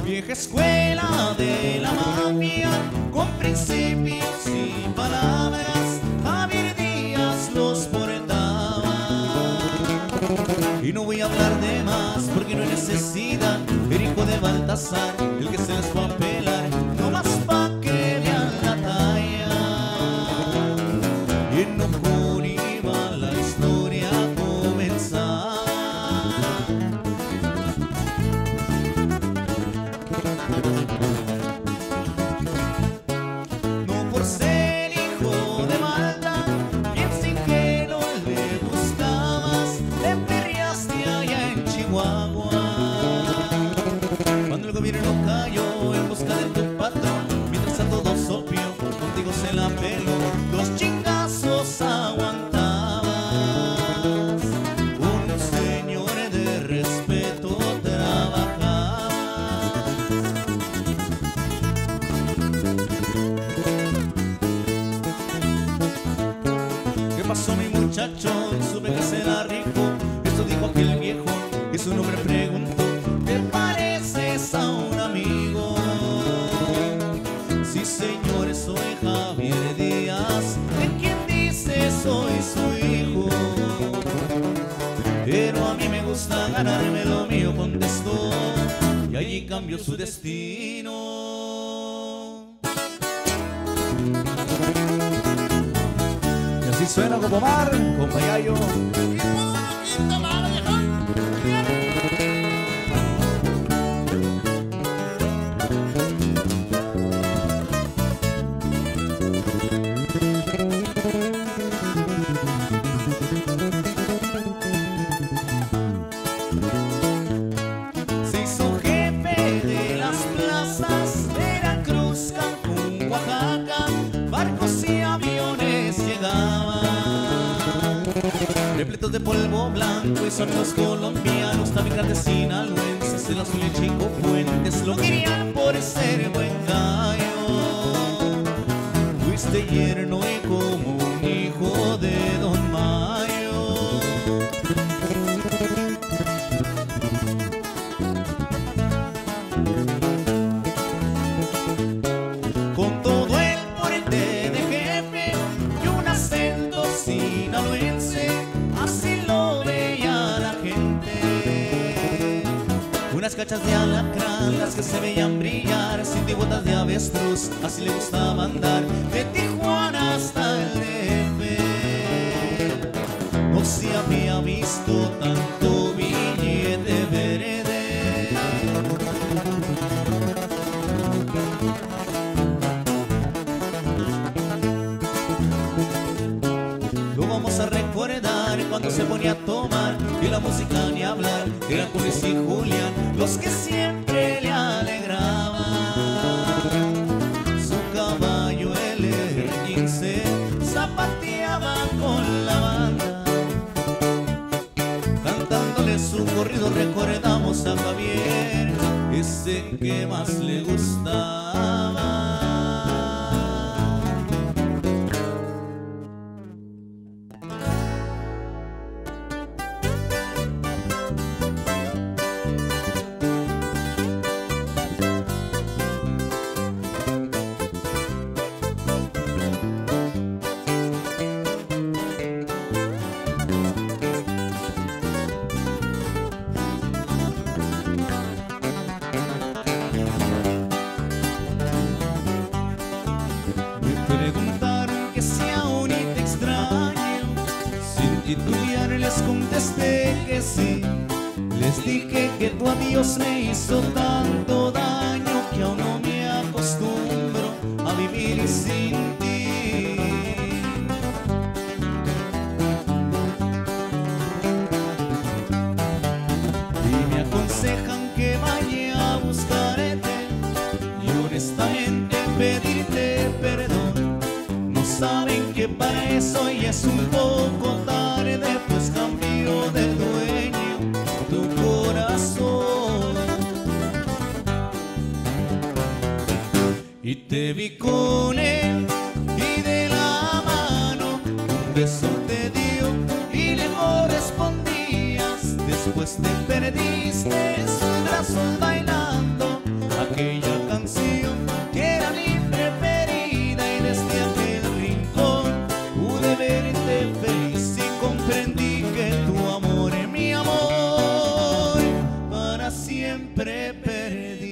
Vieja escuela de la mafia, con principios y palabras, Javier Díaz los portaba. Y no voy a hablar de más porque no hay necesidad. El hijo de Baltasar, el que se les fue a pelar, no más pa' que vean la talla. Y en Nocón iba la historia a comenzar. No por ser hijo de Malta, bien sin que no le buscabas, le perreaste allá en Chihuahua. Cuando el gobierno cayó en busca de tu patrón, mientras a todos opio, contigo se la peló, los chingazos aguantabas. Un señor de respeto trabajaba. ¿Qué pasó, mi muchacho? Supe que se la rifó. Esto dijo aquel viejo y su nombre preguntó: ¿te pareces a un amigo? Sí, señores, soy Javier Díaz, de quien dice soy su hijo. Pero a mí me gusta ganarme lo mío, contestó, y allí cambió su destino. Y así suena como mar, compa Yayo. Se hizo jefe de las plazas, Veracruz, Cancún, Oaxaca, barcos y aviones llegaban, repletos de polvo blanco y sonidos colombianos, también grandes sinaloenses, el azul y el Chico Fuentes lo querían por ser buen gallo. Fuiste yerno y como un hijo de Don Mayo. Con todo el porte de jefe y un acento sinaloense, así lo veía la gente. Unas cachas de alacrán, las que se veían brillar, sin botas de avestruz, así le gustaba andar, de Tijuana hasta el DF. No se había visto tanto billete verde. Lo vamos a recordar cuando se ponía a tomar, y la música ni hablar, eran Julis y Julián los que siempre le alegraban. Su caballo, el R15, zapateaba con la banda, cantándole su corrido. Recordamos a Javier, ese que más le gustaba. Preguntaron que si aún y te extraño, sin titubear les contesté que sí. Les dije que tu adiós me hizo tanto daño que aún no me acostumbro a vivir sin ti. Y me aconsejan que vaya a buscarte y honestamente pedirte perdón. No saben que para eso ya es un poco tarde, pues cambió de dueño tu corazón. Y te vi con él y de la mano un beso te dio y le correspondías. Después después te perdiste en sus brazos bailando aquella canción que era mi preferida, y desde aquel rincón pude verte feliz y comprendí que tu amor es mi amor, para siempre perdí.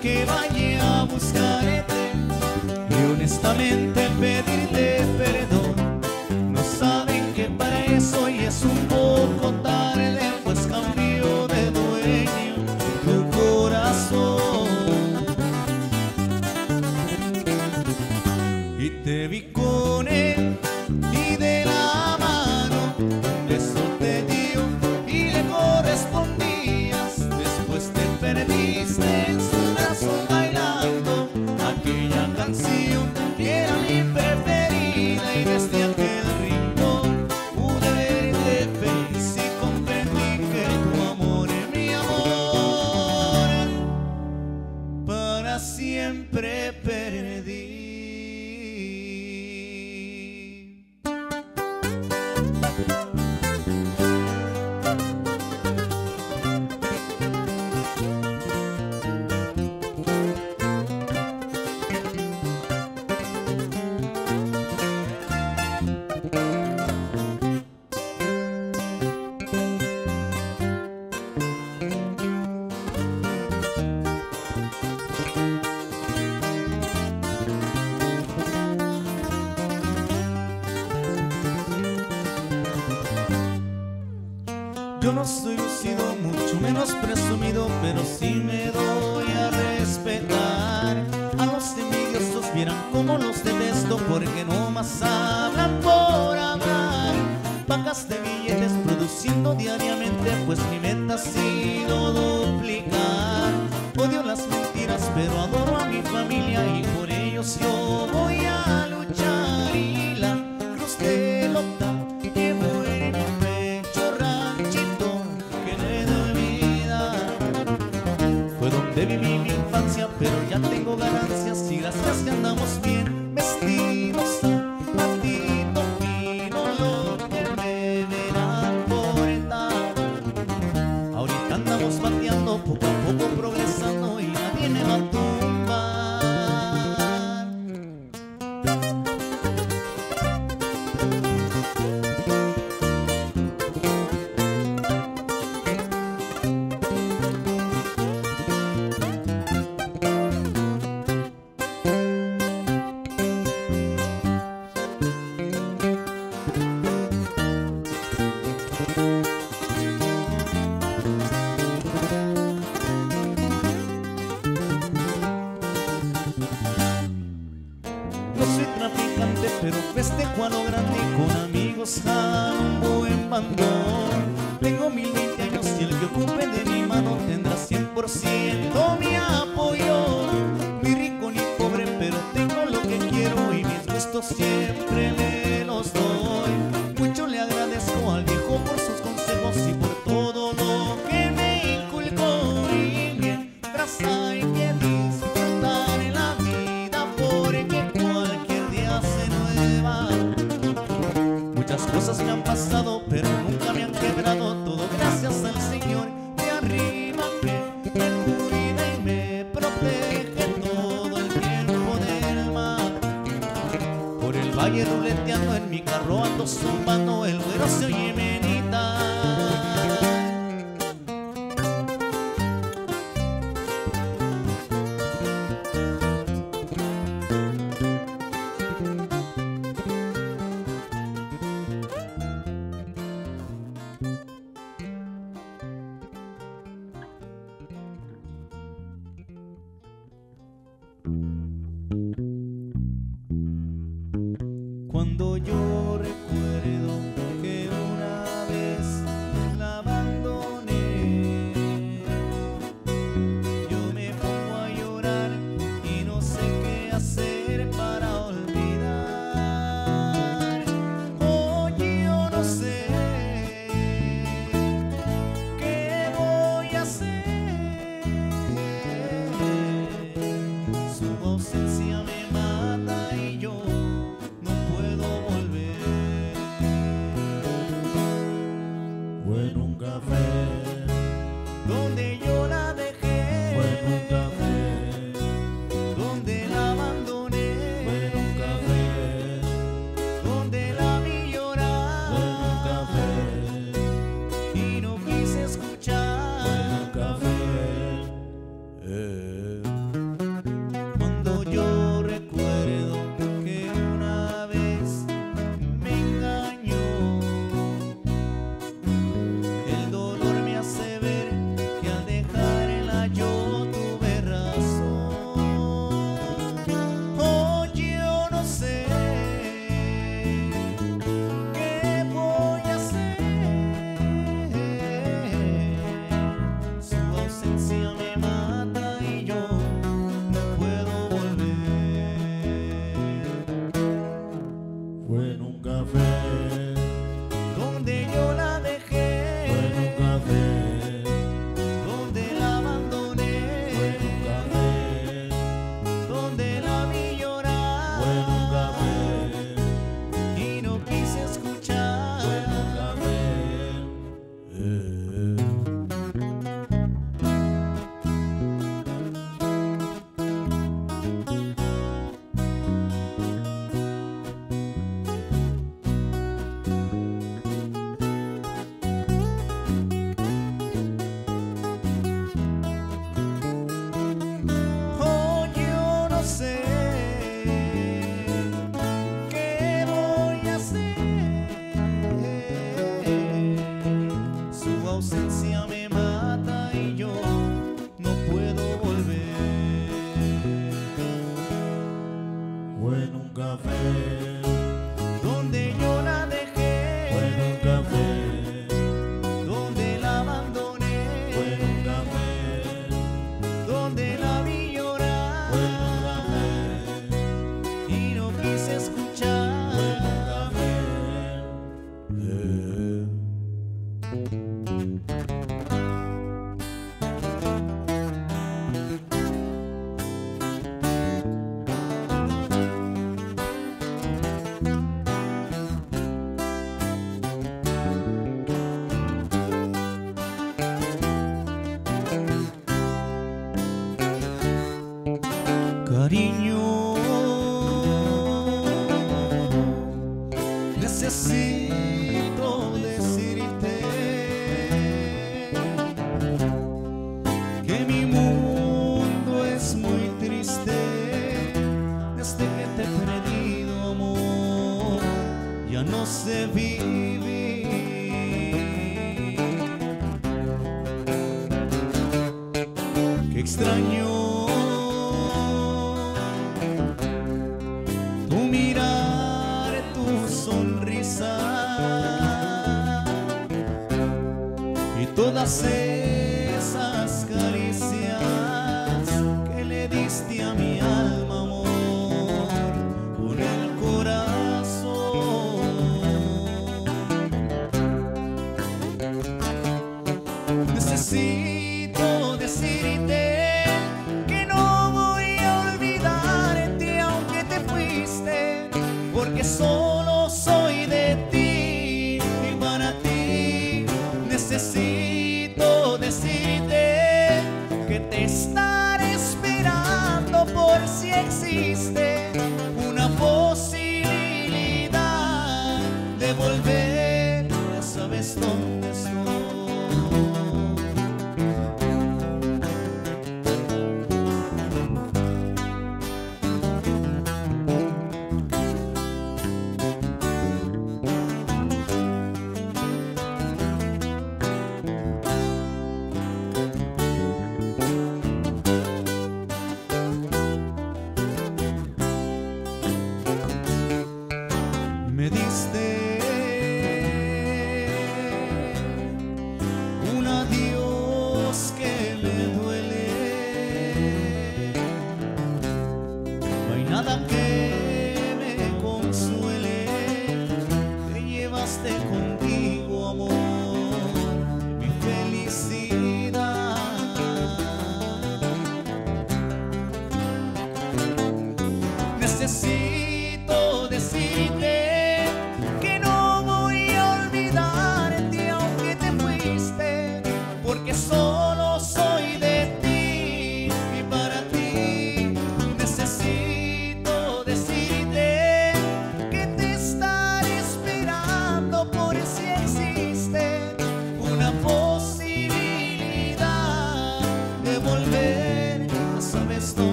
Que vaya a buscarte y honestamente pedirte perdón. No saben que para eso hoy es un poco tarde, pues cambió de dueño tu corazón. Y te vi con él y de la mano un beso te dio y le correspondías. Después te perdiste en sus brazos bailando aquella canción que era mi preferida, y desde aquel rincón pude verte feliz y comprendí que tu amor es mi amor, para siempre perdí. Yo no soy lucido, mucho menos presumido, pero sí me doy a respetar. A los envidiosos vieran como los detesto, porque no más hablan por hablar. Pacas de billetes produciendo diariamente, pues mi meta ha sido duplicar. Odio las mentiras, pero adoro a mi familia, y por ellos yo voy a luchar. Y la cruz de lota llevo en mi pecho, ranchito que le doy vida. Fue donde viví mi infancia, pero ya tengo ganancias, y gracias que andamos bien vestidos. Patito fino, loco me verán portar. Ahorita andamos bateando, poco a poco progresando, y nadie me va a tumbar. No soy traficante, pero festejo a lo grande, y con amigos a un buen bandón. Tengo 1020 años y el que ocupe de mi mano tendrá 100% mi apoyo. Ni rico ni pobre, pero tengo lo que quiero, y mis gustos siempre me los doy. Mucho le agradezco al viejo por sus consejos y por todo lo que me inculcó. Y mientras hay que disfrutar en la vida, porque cualquier día se nueva. Muchas cosas me han pasado, pero nunca me han quebrado, todo gracias al Señor de arriba, que me cuida y me protege todo el tiempo del mar. Por el valle ruleteando en mi carro ando zumbando, el güero se oye menita. Cuando yo recuerdo que una café donde yo la dejé, fue en un café, donde la abandoné, fue en un café, donde la vi llorar, fue en un café, y no quise escuchar, fue en un café. Cuando yo recuerdo que una vez me engañó, el dolor me hace ver que al dejarla yo tuve razón. Oh, yo no sé qué voy a hacer. Su ausencia me mata y yo no puedo volver. Fue en un café, Donde yo la dejé, fue en un café, donde la abandoné, fue en un café, donde la vi llorar, fue en un café, y no quise escuchar. fue en un café. Oh, yo no sé qué voy a hacer. Su ausencia me mata y yo no puedo volver. Fue en un café, Donde yo la dejé, fue en un café, donde la abandoné, fue en un café, donde la vi llorar, fue en un café, y no quise escuchar. fue en un café. Cariño, necesito decirte que mi mundo es muy triste desde que te he perdido, amor. Ya no sé vivir. Qué extraño tu mirar, tu sonrisa y todas esas caricias que le diste a mi alma, amor, con el corazón. Necesito decirte que no voy a olvidarte aunque te fuiste, porque solo soy de ti y para ti. Necesito decirte que te estaré esperando por si existe una posibilidad de volver. Ya sabes dónde estoy.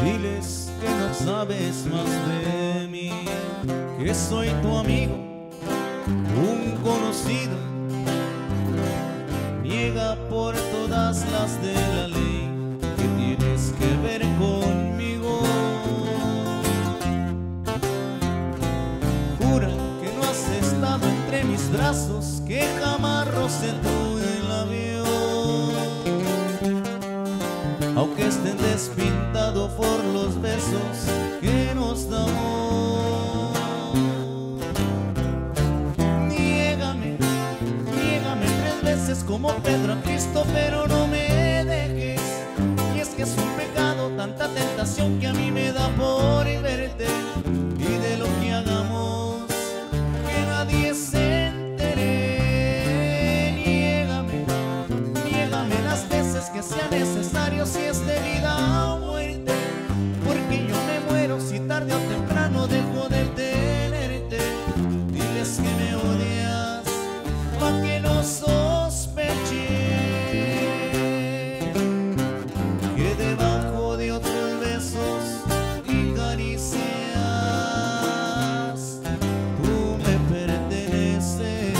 Diles que no sabes más de mí, que soy tu amigo, un conocido. Niega por todas las de la ley que tienes que ver conmigo. Jura que no has estado entre mis brazos, que jamás rocé tu labio, aunque estén despintados por los besos que nos damos. Niégame, niégame 3 veces como Pedro a Cristo, pero no me dejes. Y es que es un pecado, tanta tentación que a mí me da por verte. Y de lo que hagamos, que nadie se entere. Niégame, niégame las veces que sea necesario, si es de vida o muerte, porque yo me muero si tarde o temprano dejo de tenerte. Diles que me odias, pa' que no sospeche que debajo de otros besos y caricias tú me perteneces.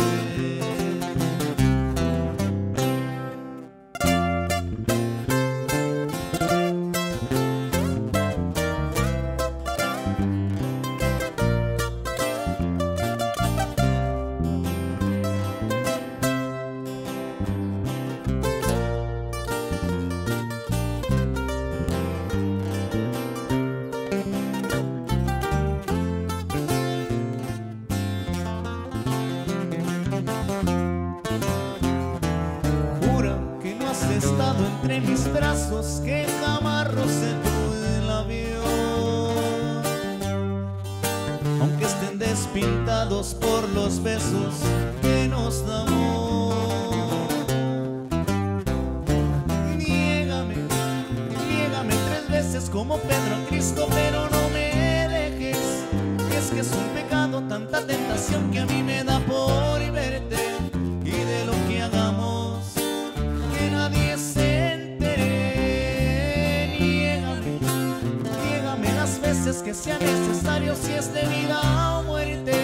Estado entre mis brazos, que jamás rocé tu labio, aunque estén despintados por los besos que nos damos. Niégame, niégame 3 veces como Pedro a Cristo, pero no me dejes. Es que es un pecado, tanta tentación que a mí me da por verte. Y de lo que hagamos, que nadie se entere. Niégame, niégame las veces que sea necesario, si es de vida o muerte,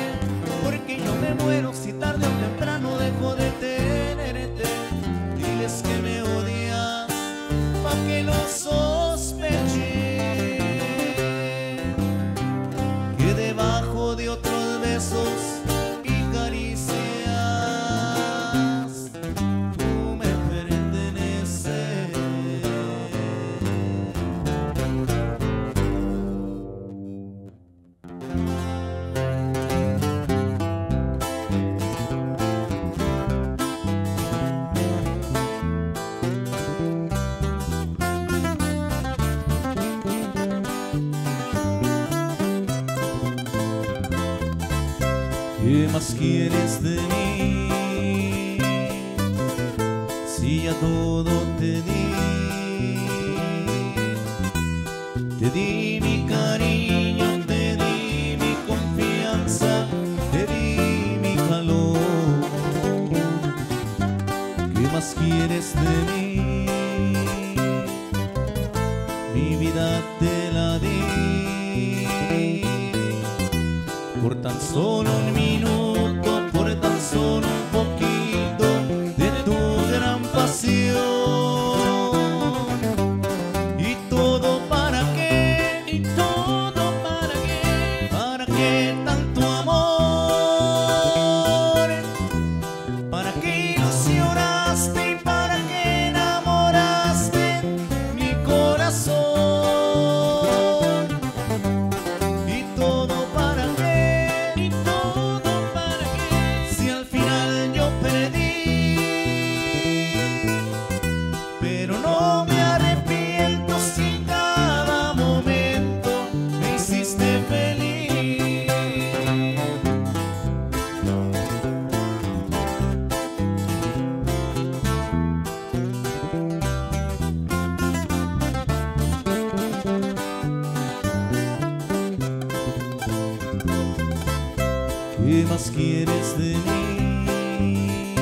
porque yo me muero si tarde o temprano dejo de tenerte. Diles que me odias, pa' que no sospeche que debajo de otros besos y caricias ¿qué más quieres de mí? Si ya todo te di mi cariño, te di mi confianza, te di mi calor. ¿Qué más quieres de mí? Mi vida te la di por tan solo un minuto, por tan solo un poquito de tu gran pasión. ¿Y todo para qué? ¿Y todo para qué? ¿Para qué tanto amor? ¿Para qué ilusionaste y para qué enamoraste mi corazón? ¿Y todo para qué? ¿Y todo para qué? Si al final yo perdí, pero no me arrepiento si en cada momento me hiciste feliz. ¿Qué más quieres de mí?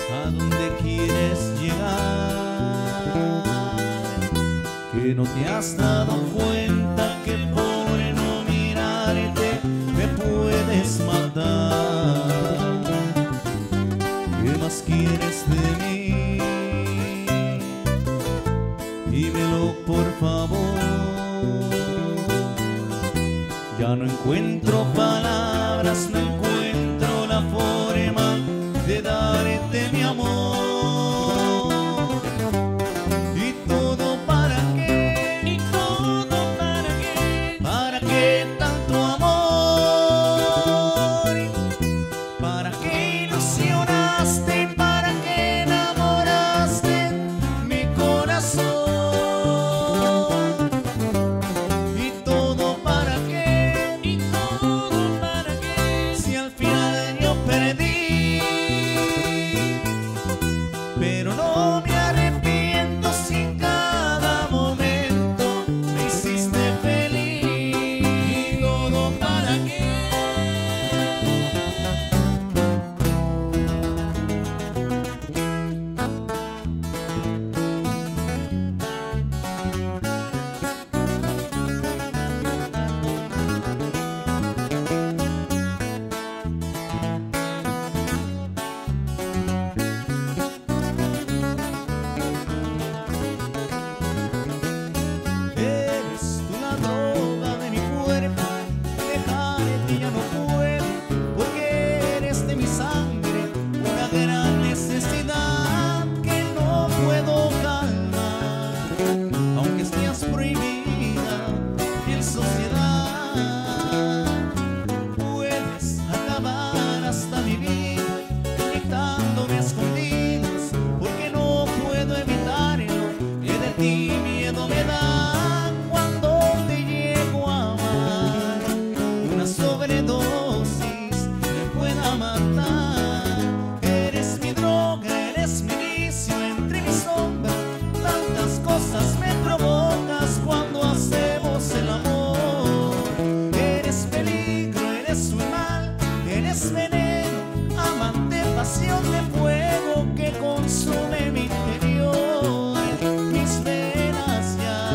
¿A dónde quieres llegar? que no te has dado cuenta que por no mirarte me puedes matar. ¿Qué más quieres de mí? Dímelo por favor. Ya no encuentro palabras, no encuentro la forma de darte mi amor. ¿Y todo para qué? ¿Y todo para qué? ¿Para qué tanto amor? ¿Para qué ilusionaste? ¿Para qué enamoraste mi corazón? ¿Y todo para qué? ¿Y todo para qué? Si al final yo perdí, pero no me arrepiento si en cada momento me hiciste feliz. ¿Y todo para qué? Eres tú la droga de mi cuerpo, dejarte ya no puedo, porque eres de mi sangre, una gran necesidad que no puedo calmar, aunque estés prohibida en sociedad. Puedes acabar hasta mi vida, inyectándome a escondidas, porque no puedo evitarlo, que de ti miedo me da. Cuando te llego a amar, una sobredosis me pueda matar. Eres mi droga, eres mi vicio, entre mi sombra tantas cosas me provocas cuando hacemos el amor. Eres peligro, eres un mal, eres veneno, amante, pasión de fuego que consume mi interior. Mis venas ya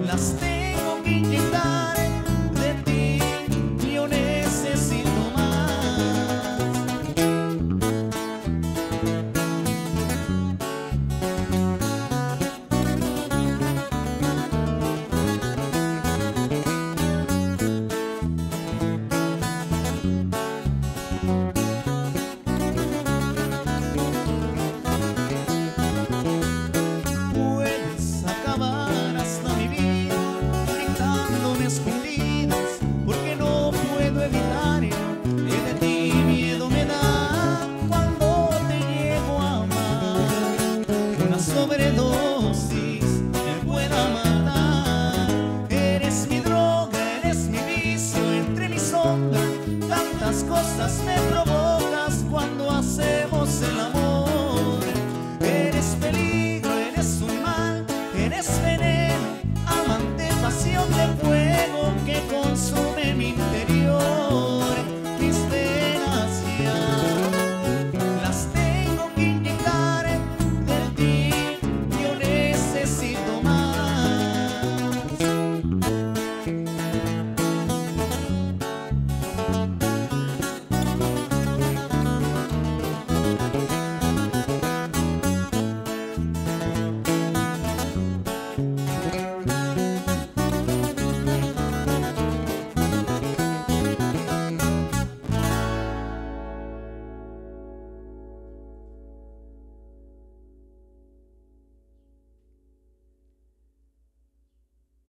las tengo que inyectar, de ti yo necesito más. Puedes acabar hasta mi vida, gritándome a escondidas, porque no puedo evitarlo, que de ti miedo me da. Cuando te llego a amar, una sobredosis me pueda matar. Eres mi droga, eres mi vicio, entre mi sombra tantas cosas me provocas cuando hacemos el amor. Eres peligro, eres un mal, eres veneno, amante, pasión de fuego que consume